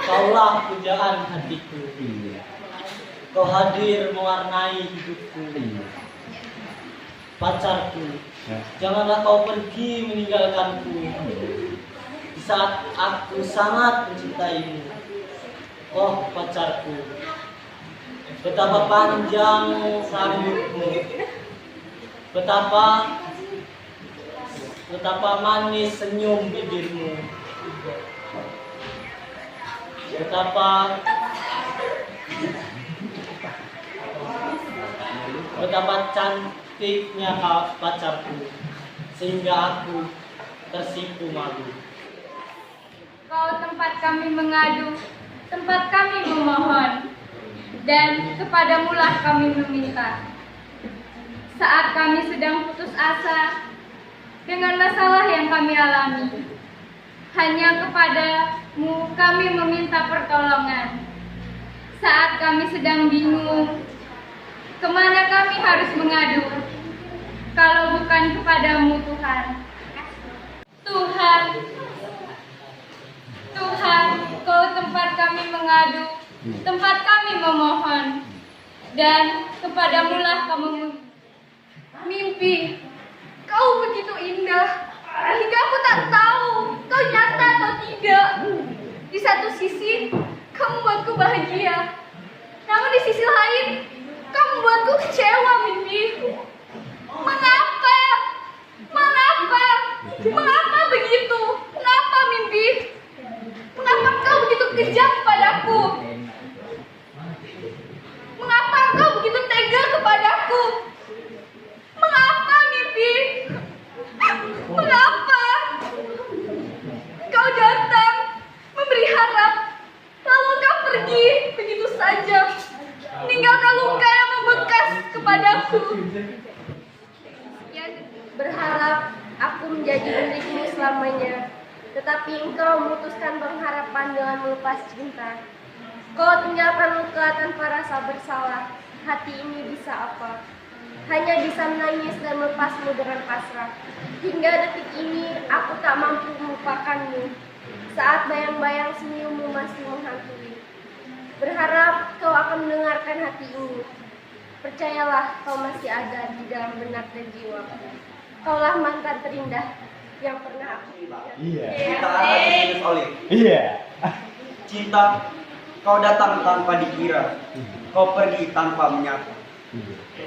Kaulah pujaan hatiku. Kau hadir mewarnai hidupku. Pacarku, janganlah kau pergi meninggalkanku di saat aku sangat mencintaimu. Oh pacarku, betapa panjang rambutmu, betapa manis senyum bibirmu, betapa cantiknya pacarku, sehingga aku tersipu malu. Kau tempat kami mengadu, tempat kami memohon, dan kepadamulah kami meminta. Saat kami sedang putus asa dengan masalah yang kami alami, hanya kepadamu kami meminta pertolongan. Saat kami sedang bingung, kemana kami harus mengadu, kalau bukan kepadamu Tuhan. Tuhan, kau tempat kami mengadu, tempat kami memohon, dan kepadamulah kami mimpi. Kau begitu indah, hingga aku tak tahu kau nyata atau tidak. Di satu sisi, kau membuatku bahagia, namun di sisi lain, kau membuatku kecewa, mimpi. Mengapa? Mengapa begitu? Kenapa, mimpi? Mengapa kau begitu kejam padaku? Mengapa kau begitu tega kepadaku? Mengapa, mimpi? Mengapa? Kau datang, memberi harap, lalu kau pergi begitu saja, meninggalkan luka yang membekas kepadaku. Berharap aku menjadi milikmu selamanya, tetapi engkau memutuskan pengharapan dengan melepas cinta. Kau tinggalkan luka tanpa rasa bersalah. Hati ini bisa apa? Hanya bisa menangis dan melepasmu dengan pasrah. Hingga detik ini aku tak mampu melupakanmu, saat bayang-bayang senyummu masih menghantui. Berharap kau akan mendengarkan hati ini. Percayalah, kau masih ada di dalam benak dan jiwa. Kaulah mantan terindah yang pernah aku ingat. Cinta Iya. Cinta, kau datang tanpa dikira, kau pergi tanpa menyapa.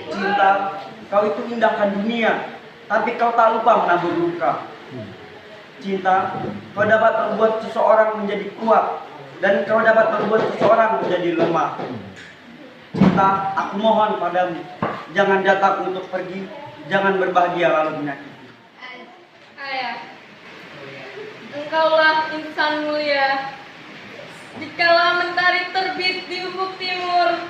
Cinta, kau itu indahkan dunia, tapi kau tak lupa menabur luka. Cinta, kau dapat membuat seseorang menjadi kuat, dan kau dapat membuat seseorang menjadi lemah. Cinta, aku mohon padamu, jangan datang untuk pergi, jangan berbahagia lalu menyakiti. Ayah, engkaulah insan mulia. Dikala mentari terbit di ufuk timur,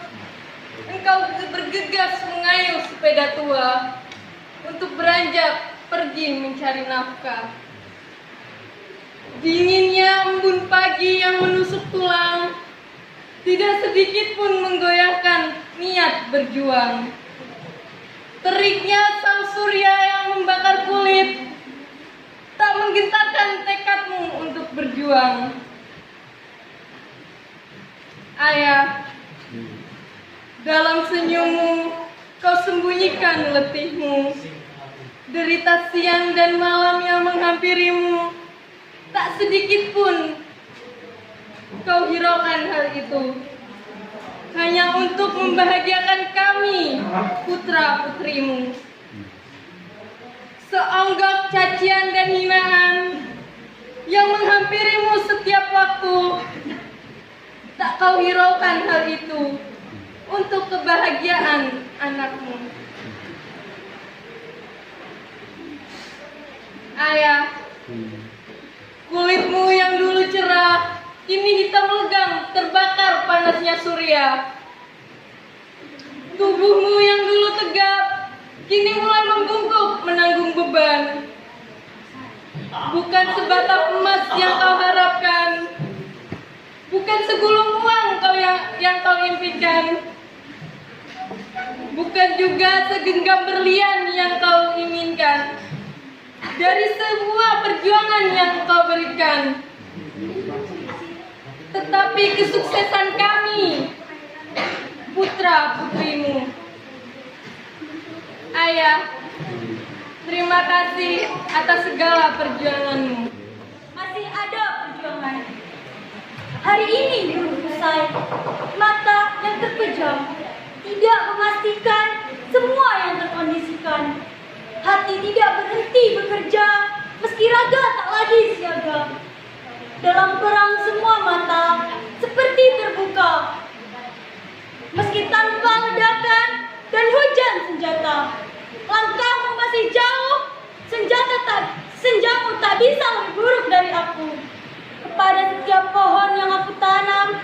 engkau bergegas mengayuh sepeda tua untuk beranjak pergi mencari nafkah. Dinginnya embun pagi yang menusuk tulang tidak sedikit pun menggoyahkan niat berjuang. Teriknya sang surya yang membakar kulit tak menggentarkan tekadmu untuk berjuang. Ayah, dalam senyummu kau sembunyikan letihmu. Derita siang dan malam yang menghampirimu, tak sedikit pun kau hiraukan hal itu, hanya untuk membahagiakan kami, putra-putrimu. Seonggok cacian dan hinaan yang menghampirimu setiap waktu, tak kau hiraukan hal itu untuk kebahagiaan anakmu. Ayah, kulitmu yang dulu cerah, kini hitam legam terbakar panasnya surya. Tubuhmu yang dulu tegap, kini mulai membungkuk menanggung beban. Bukan sebatang emas yang kau harapkan, bukan segulung uang yang kau impikan, bukan juga segenggam berlian yang kau inginkan dari sebuah perjuangan yang kau berikan. tetapi kesuksesan kami, putra-putrimu. Ayah, terima kasih atas segala perjuanganmu. Masih ada perjuangan. Hari ini belum usai. Mata yang terpejam tidak memastikan semua yang terkondisikan. Hati tidak berhenti bekerja meski raga tak lagi siaga. Dalam perang semua mata seperti terbuka. Meski tanpa ledakan dan hujan senjata, langkahmu masih jauh. Senjamu tak bisa lebih buruk dari aku. Kepada setiap pohon yang aku tanam,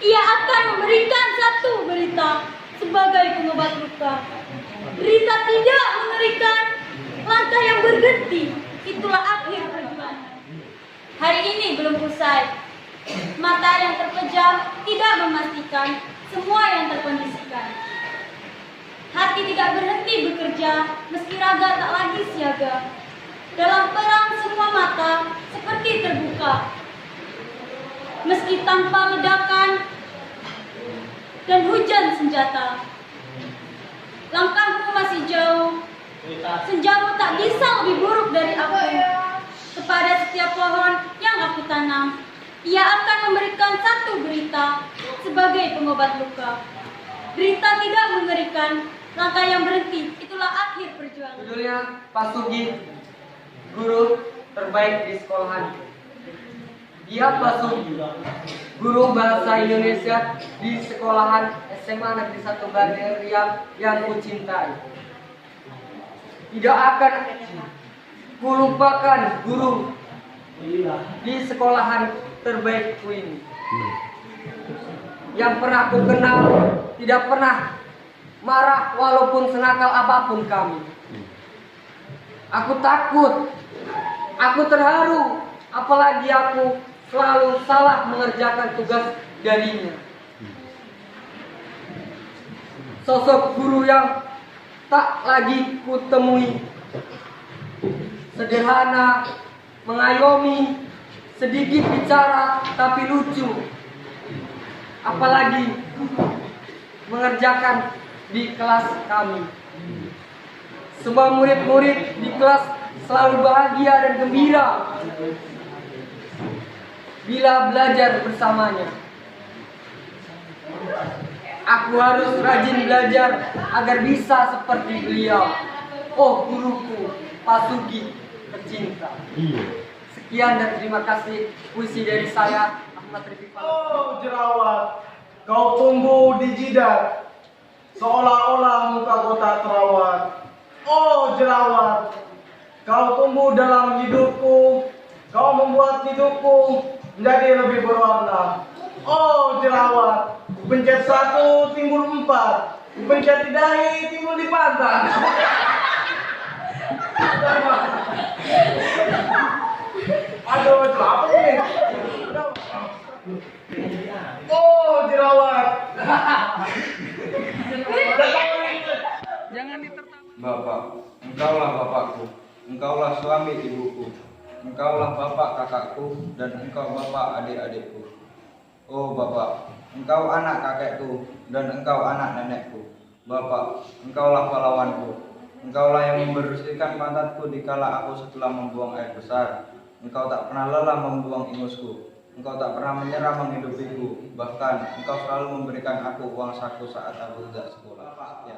ia akan memberikan satu berita sebagai pengobat luka. Berita tidak mengerikan, langkah yang berhenti, itulah akhir perjuangan. Hari ini belum usai. Mata yang terpejam tidak memastikan semua yang terkondisikan. Hati tidak berhenti bekerja meski raga tak lagi siaga. Dalam perang semua mata seperti terbuka. Meski tanpa ledakan dan hujan senjata, langkahmu masih jauh. Senjamu tak bisa lebih buruk dari aku. Kepada setiap pohon yang aku tanam, ia akan memberikan satu berita sebagai pengobat luka. Berita tidak mengerikan, langkah yang berhenti, itulah akhir perjuangan. Judulnya Pak Sugi, guru terbaik di sekolahan. Dia Pak Sugi, guru bahasa Indonesia di sekolahan SMA Negeri 1 Ganderia yang kucintai. Tidak akan kulupakan guru di sekolahan terbaikku ini. Yang pernah ku kenal tidak pernah marah walaupun senakal apapun kami. Aku takut, aku terharu, apalagi aku selalu salah mengerjakan tugas darinya. Sosok guru yang tak lagi kutemui, sederhana, mengayomi, sedikit bicara tapi lucu, apalagi mengerjakan di kelas kami. Semua murid-murid di kelas selalu bahagia dan gembira bila belajar bersamanya. Aku harus rajin belajar agar bisa seperti beliau. Oh guruku, Pak Sugi tercinta. Sekian dan terima kasih puisi dari saya, Ahmad Rifki. Oh jerawat, kau tumbuh di jidat, seolah-olah muka kau tak terawat. Oh jerawat, kau tumbuh dalam hidupku, kau membuat hidupku menjadi lebih berwarna. Oh jerawat, pencet 1 timbul 4, pencet di dahi timbul di pantat. Aduh, itu apa ini? Oh jerawat. Bapak, engkaulah bapakku, engkaulah suami ibuku, engkaulah bapak kakakku, dan engkau bapak adik-adikku. Oh Bapak, engkau anak kakekku, dan engkau anak nenekku. Bapak, engkaulah pahlawanku, engkaulah yang membersihkan pantatku dikala aku setelah membuang air besar. Engkau tak pernah lelah membuang ingusku, engkau tak pernah menyerah menghidupiku, bahkan engkau selalu memberikan aku uang saku saat aku tidak sekolah. Ya.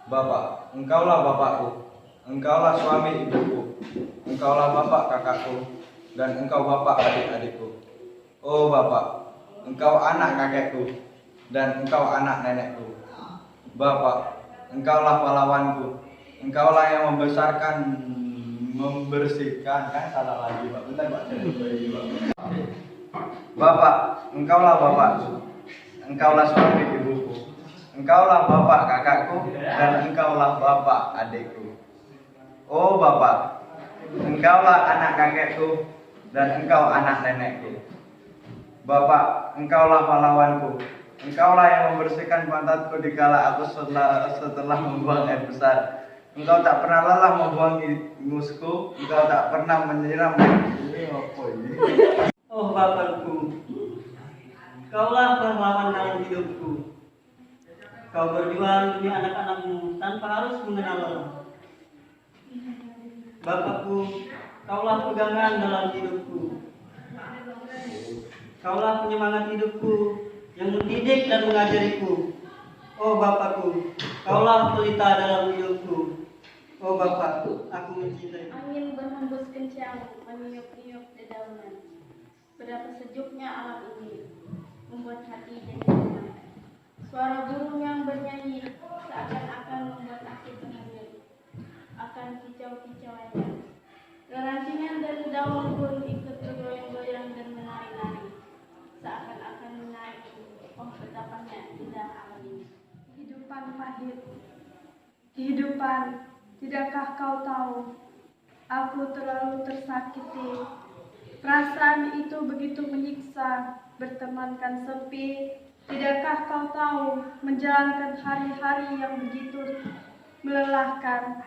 Bapak, engkaulah bapakku, engkaulah suami ibuku, engkaulah bapak kakakku, dan engkau bapak adik-adikku. Oh Bapak, engkau anak kakekku, dan engkau anak nenekku. Bapak, engkaulah pahlawanku, engkaulah yang membersihkan, kan salah lagi Pak, bentar Pak, Bapak, engkaulah bapakku, engkaulah suami ibuku, engkaulah bapak kakakku, dan engkaulah bapak adikku. Oh Bapak, engkaulah anak kakekku, dan engkau anak nenekku. Bapak, engkaulah pahlawanku, engkaulah yang membersihkan pantatku dikala aku setelah membuang air besar. Engkau tak pernah lelah membuang ingusku, engkau tak pernah menyiram. Ini apa ini? Oh Bapakku, Kaulah pahlawan dalam hidupku. Kau berjuang demi anak-anakmu tanpa harus mengenal lelah. Bapakku, kaulah pegangan dalam hidupku. Kaulah penyemangat hidupku yang mendidik dan mengajariku. Oh Bapakku, kaulah pelita dalam hidupku. Oh Bapak, aku mencintai. Angin berhembus kencang, meniup-niup dedaunan. Betapa sejuknya alam ini, membuat hati jadi tenang. Suara burung yang bernyanyi seakan-akan membuat aku terhanyut akan kicau-kicauannya. Gerantingan dan daun pun ikut bergoyang-goyang dan menari-nari, seakan-akan menaiki. Oh betapanya indah alam ini. Kehidupan pahit, kehidupan, tidakkah kau tahu? Aku terlalu tersakiti. Perasaan itu begitu menyiksa, bertemankan sepi. Tidakkah kau tahu, menjalankan hari-hari yang begitu melelahkan.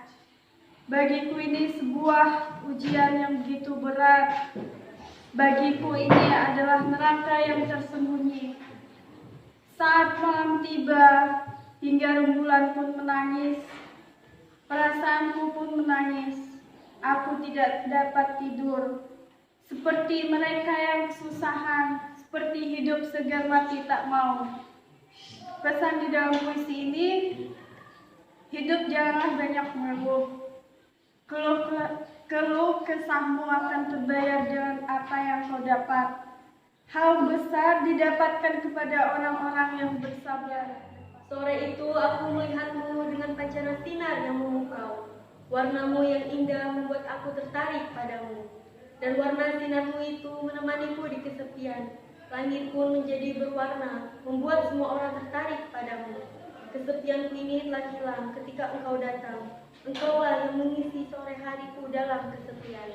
Bagiku ini sebuah ujian yang begitu berat. Bagiku ini adalah neraka yang tersembunyi. Saat malam tiba, hingga rembulan pun menangis, perasaanku pun menangis. Aku tidak dapat tidur, seperti mereka yang kesusahan, seperti hidup segar mati tak mau. Pesan di dalam puisi ini, hidup janganlah banyak mengeluh. Keluh kesahmu akan terbayar dengan apa yang kau dapat. Hal besar didapatkan kepada orang-orang yang bersabar. Sore itu aku melihatmu dengan pancaran sinar yang memukau. Warnamu yang indah membuat aku tertarik padamu. Dan warna sinarmu itu menemaniku di kesepian. Langit pun menjadi berwarna, membuat semua orang tertarik padamu. Kesepianku ini telah hilang ketika engkau datang. Engkaulah yang mengisi sore hariku dalam kesepian.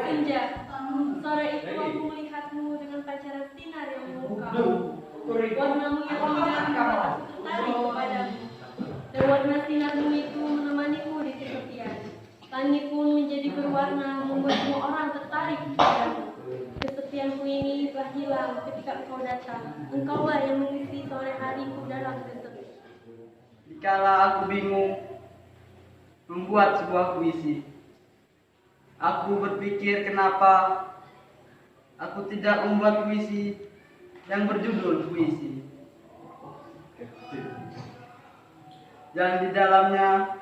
Senja, sore itu aku melihatmu dengan pancaran sinar yang memukau. Warnamu yang indah membuat aku tertarik kepadamu. Dan warna sinarmu itu menemaniku di kesepian. Langit pun menjadi berwarna, membuat semua orang tertarik kepadamu. Kesepianku ini telah hilang ketika engkau datang. Engkaulah yang mengisi sore hariku dalam kesepian. Dikala aku bingung membuat sebuah puisi, aku berpikir kenapa aku tidak membuat puisi yang berjudul puisi, yang di dalamnya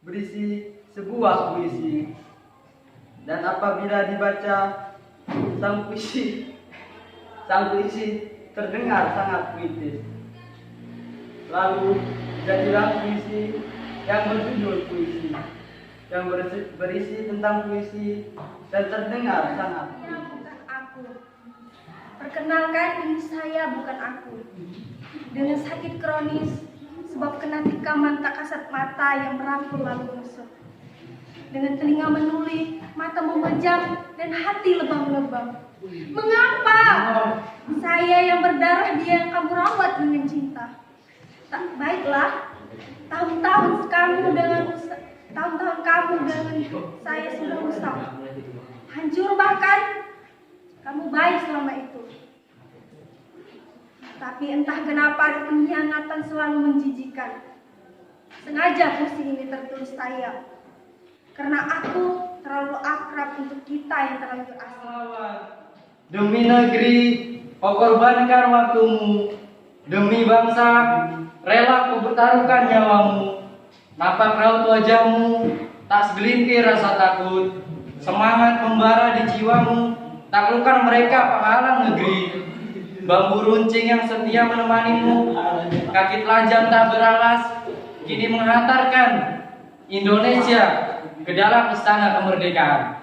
berisi sebuah puisi, dan apabila dibaca sang puisi terdengar sangat puitis. Lalu jadilah puisi yang berjudul puisi, yang berisi tentang puisi dan terdengar sangat puitis. Bukan aku. Perkenalkan, ini saya bukan aku. Dengan sakit kronis, sebab kena tikaman tak kasat mata yang merangkul lalu menusuk. Dengan telinga menuli, mata memejam, dan hati lebam-lebam. Mengapa? Saya yang berdarah, dia yang kamu rawat dengan cinta. Tak baiklah, tahun-tahun kamu dengan saya sudah rusak. Hancur bahkan, kamu baik selama itu. Tapi entah kenapa pengkhianatan selalu menjijikan. Sengaja puisi ini tertulis saya, karena aku terlalu akrab untuk kita yang terlalu asing. Demi negeri, kau korbankan waktumu. Demi bangsa, rela kau bertaruhkan nyawamu. Nampak raut wajahmu, tak segelintir rasa takut. Semangat membara di jiwamu, taklukkan mereka penghalang negeri. Bambu runcing yang setia menemanimu, kaki telanjang tak beralas, kini menghantarkan Indonesia ke dalam istana kemerdekaan.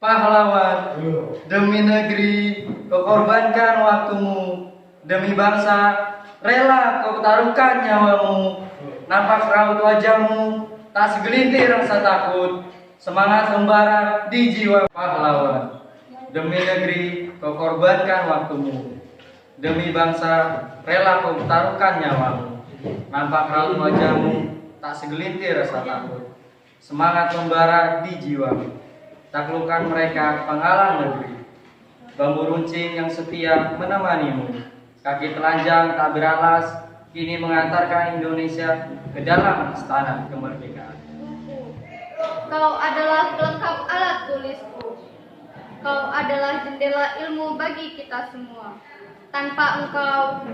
Pahlawan, demi negeri, kau korbankan waktumu. Demi bangsa, rela kau taruhkan nyawamu. Nampak raut wajahmu, tak segelintir rasa takut. Semangat membara di jiwa. Pahlawan, demi negeri, kau korbankan waktumu. Demi bangsa, rela kau taruhkan nyawamu. Nampak raut wajahmu, tak segelintir rasa takut. Semangat membara di jiwamu. Taklukkan mereka penghalang negeri. Bambu runcing yang setia menemanimu. Kaki telanjang tak beralas, kini mengantarkan Indonesia ke dalam istana kemerdekaan. Kau adalah pelengkap alat tulisku. Kau adalah jendela ilmu bagi kita semua. Tanpa engkau,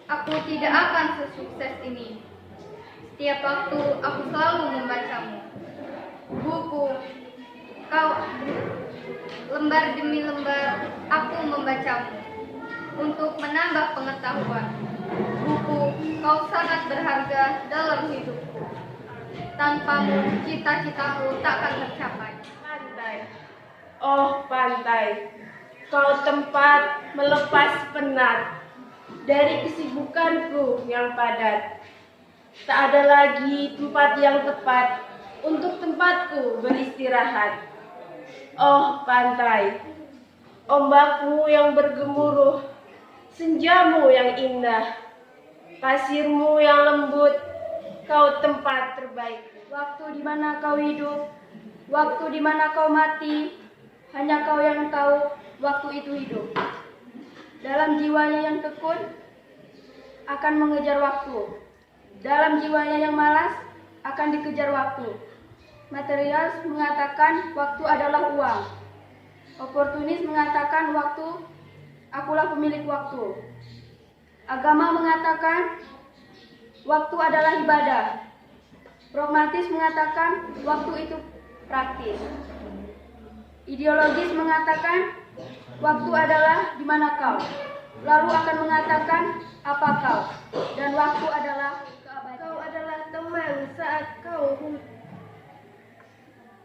aku tidak akan sesukses ini. Setiap waktu aku selalu membacamu. Buku, kau lembar demi lembar aku membacamu untuk menambah pengetahuan. Buku, kau sangat berharga dalam hidupku. Tanpamu, cita-citaku takkan tercapai. Pantai, oh pantai, kau tempat melepas penat dari kesibukanku yang padat. Tak ada lagi tempat yang tepat untuk tempatku beristirahat. Oh pantai, ombakmu yang bergemuruh, senjamu yang indah, pasirmu yang lembut, kau tempat terbaik. Waktu di mana kau hidup, waktu di mana kau mati, hanya kau yang tahu waktu itu hidup. Dalam jiwanya yang tekun, akan mengejar waktu. Dalam jiwanya yang malas, akan dikejar waktu. Materialis mengatakan waktu adalah uang. Oportunis mengatakan waktu, akulah pemilik waktu. Agama mengatakan waktu adalah ibadah. Pragmatis mengatakan waktu itu praktis. Ideologis mengatakan waktu adalah di mana kau. Lalu akan mengatakan apa kau. Dan waktu adalah keabadian. Kau adalah teman saat kau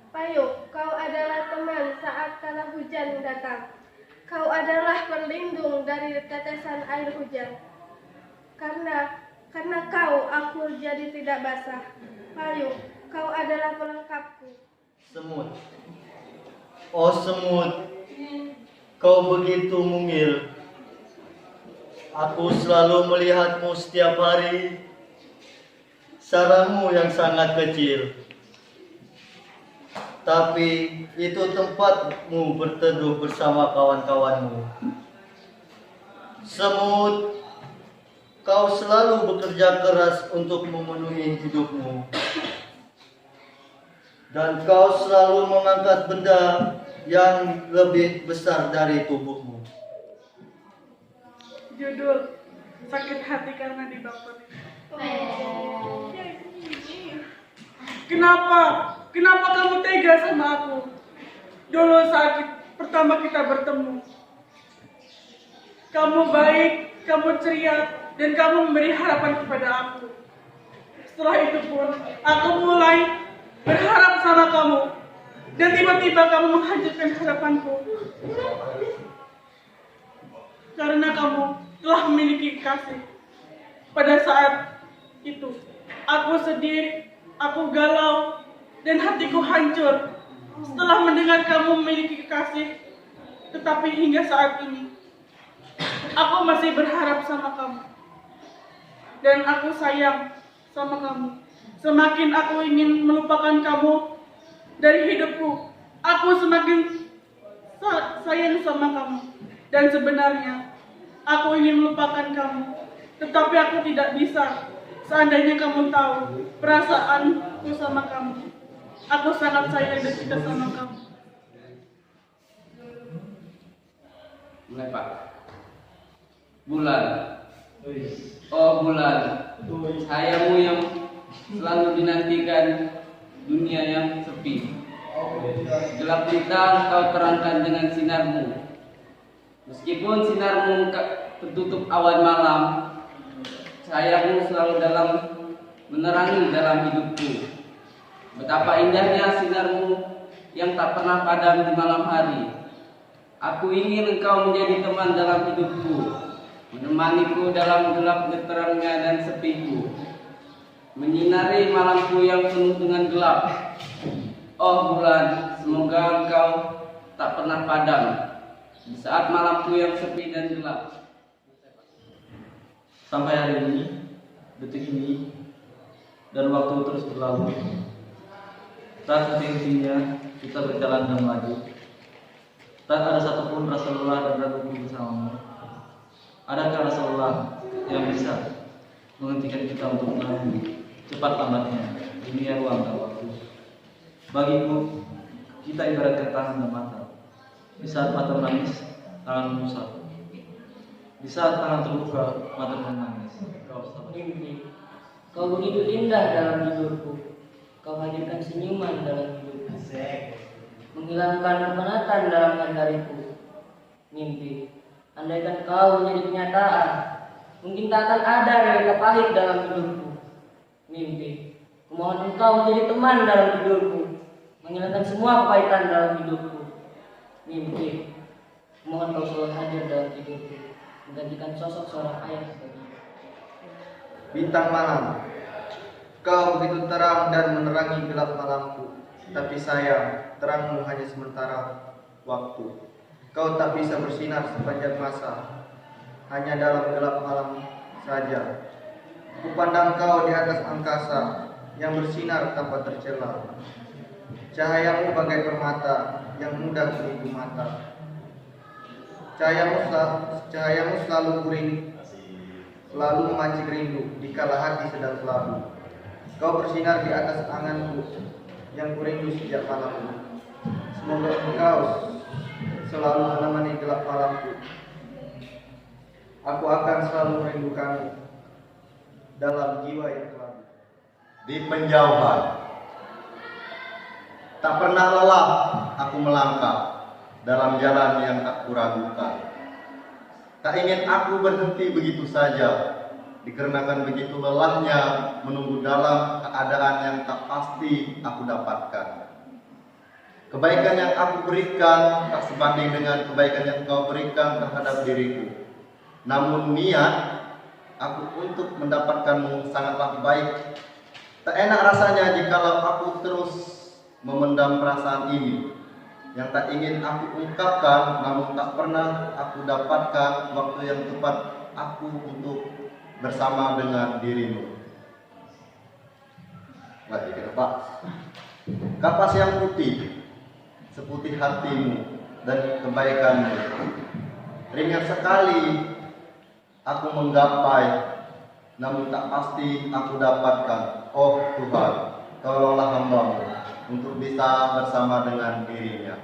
payung. Kau adalah teman saat kala hujan datang. Kau adalah perlindung dari tetesan air hujan. Karena kau, aku jadi tidak basah. Payung, kau adalah pelengkapku. Semut, oh semut, kau begitu mungil. Aku selalu melihatmu setiap hari. Sarangmu yang sangat kecil, tapi itu tempatmu berteduh bersama kawan-kawanmu. Semut, kau selalu bekerja keras untuk memenuhi hidupmu. Dan kau selalu mengangkat benda yang lebih besar dari tubuhmu. Judul, sakit hati karena dibaperi. Kenapa kamu tega sama aku? Dulu saat pertama kita bertemu, kamu baik, kamu ceria, dan kamu memberi harapan kepada aku. Setelah itu pun, aku mulai berharap sama kamu, dan tiba-tiba kamu menghancurkan harapanku. Karena kamu telah memiliki kekasih. Pada saat itu, aku sedih, aku galau, dan hatiku hancur setelah mendengar kamu memiliki kekasih. Tetapi hingga saat ini, aku masih berharap sama kamu. Dan aku sayang sama kamu. Semakin aku ingin melupakan kamu dari hidupku, aku semakin sayang sama kamu. Dan sebenarnya, aku ingin melupakan kamu, tetapi aku tidak bisa. Seandainya kamu tahu perasaanku sama kamu, aku sangat sayang dan cinta sama kamu. Mulai Pak. Bulan, oh bulan, cahayamu yang selalu dinantikan dunia yang sepi. Gelap gulita kau terangkan dengan sinarmu. Meskipun sinarmu tertutup awan malam, cahayamu selalu menerangi dalam hidupku. Betapa indahnya sinarmu yang tak pernah padam di malam hari. Aku ingin engkau menjadi teman dalam hidupku, menemaniku dalam gelap geterangnya dan sepiku, menyinari malamku yang penuh dengan gelap. Oh bulan, semoga engkau tak pernah padam di saat malamku yang sepi dan gelap. Sampai hari ini, detik ini dan waktu terus berlalu. Tak henti-hentinya kita berjalan dan maju. Tak ada satupun rasa lelah dan ragu bersamamu. Adakah rasa lelah yang bisa menghentikan kita untuk menunggu cepat lambatnya dunia ruang dan waktu? Bagiku, kita ibaratkan tangan dan mata. Di saat mata menangis, tangan memusat. Di saat tangan terluka, mata menangis. Kau sabar. Mimpi, kau begitu indah dalam tidurku. Kau hadirkan senyuman dalam hidupku. Menghilangkan kepenatan dalam hari-hariku. Mimpi, andaikan kau menjadi kenyataan, mungkin tak akan ada realita pahit dalam hidupku. Mimpi, kumohon engkau menjadi teman dalam tidurku, menghilangkan semua kepahitan dalam hidupku. Mimpi, kumohon kau selalu hadir dalam tidurku, menggantikan sosok seorang ayah bagiku. Bintang malam, kau begitu terang dan menerangi gelap malamku. Tapi sayang, terangmu hanya sementara waktu. Kau tak bisa bersinar sepanjang masa, hanya dalam gelap malam saja. Kupandang kau di atas angkasa yang bersinar tanpa tercela. Cahayamu bagai permata yang mudah menipu mata. Cahayamu selalu kuring, selalu memancing rindu dikala hati sedang kelabu. Kau bersinar di atas anganku yang kurindu sejak malamku. Semoga engkau selalu menemani gelap malamku. Aku akan selalu merindukanmu dalam jiwa yang kelabu. Di penjauhan, tak pernah lelah aku melangkah dalam jalan yang tak kuragukan. Tak ingin aku berhenti begitu saja, dikarenakan begitu lelahnya menunggu dalam keadaan yang tak pasti aku dapatkan. Kebaikan yang aku berikan tak sebanding dengan kebaikan yang kau berikan terhadap diriku. Namun niat aku untuk mendapatkanmu sangatlah baik. Tak enak rasanya jikalau aku terus memendam perasaan ini yang tak ingin aku ungkapkan, namun tak pernah aku dapatkan waktu yang tepat aku untuk bersama dengan dirimu. Lagi ke depan. Kapas yang putih, seputih hatimu dan kebaikanmu. Ringan sekali aku menggapai, namun tak pasti aku dapatkan. Oh Tuhan, tolonglah hamba-Mu untuk bisa bersama dengan dirinya.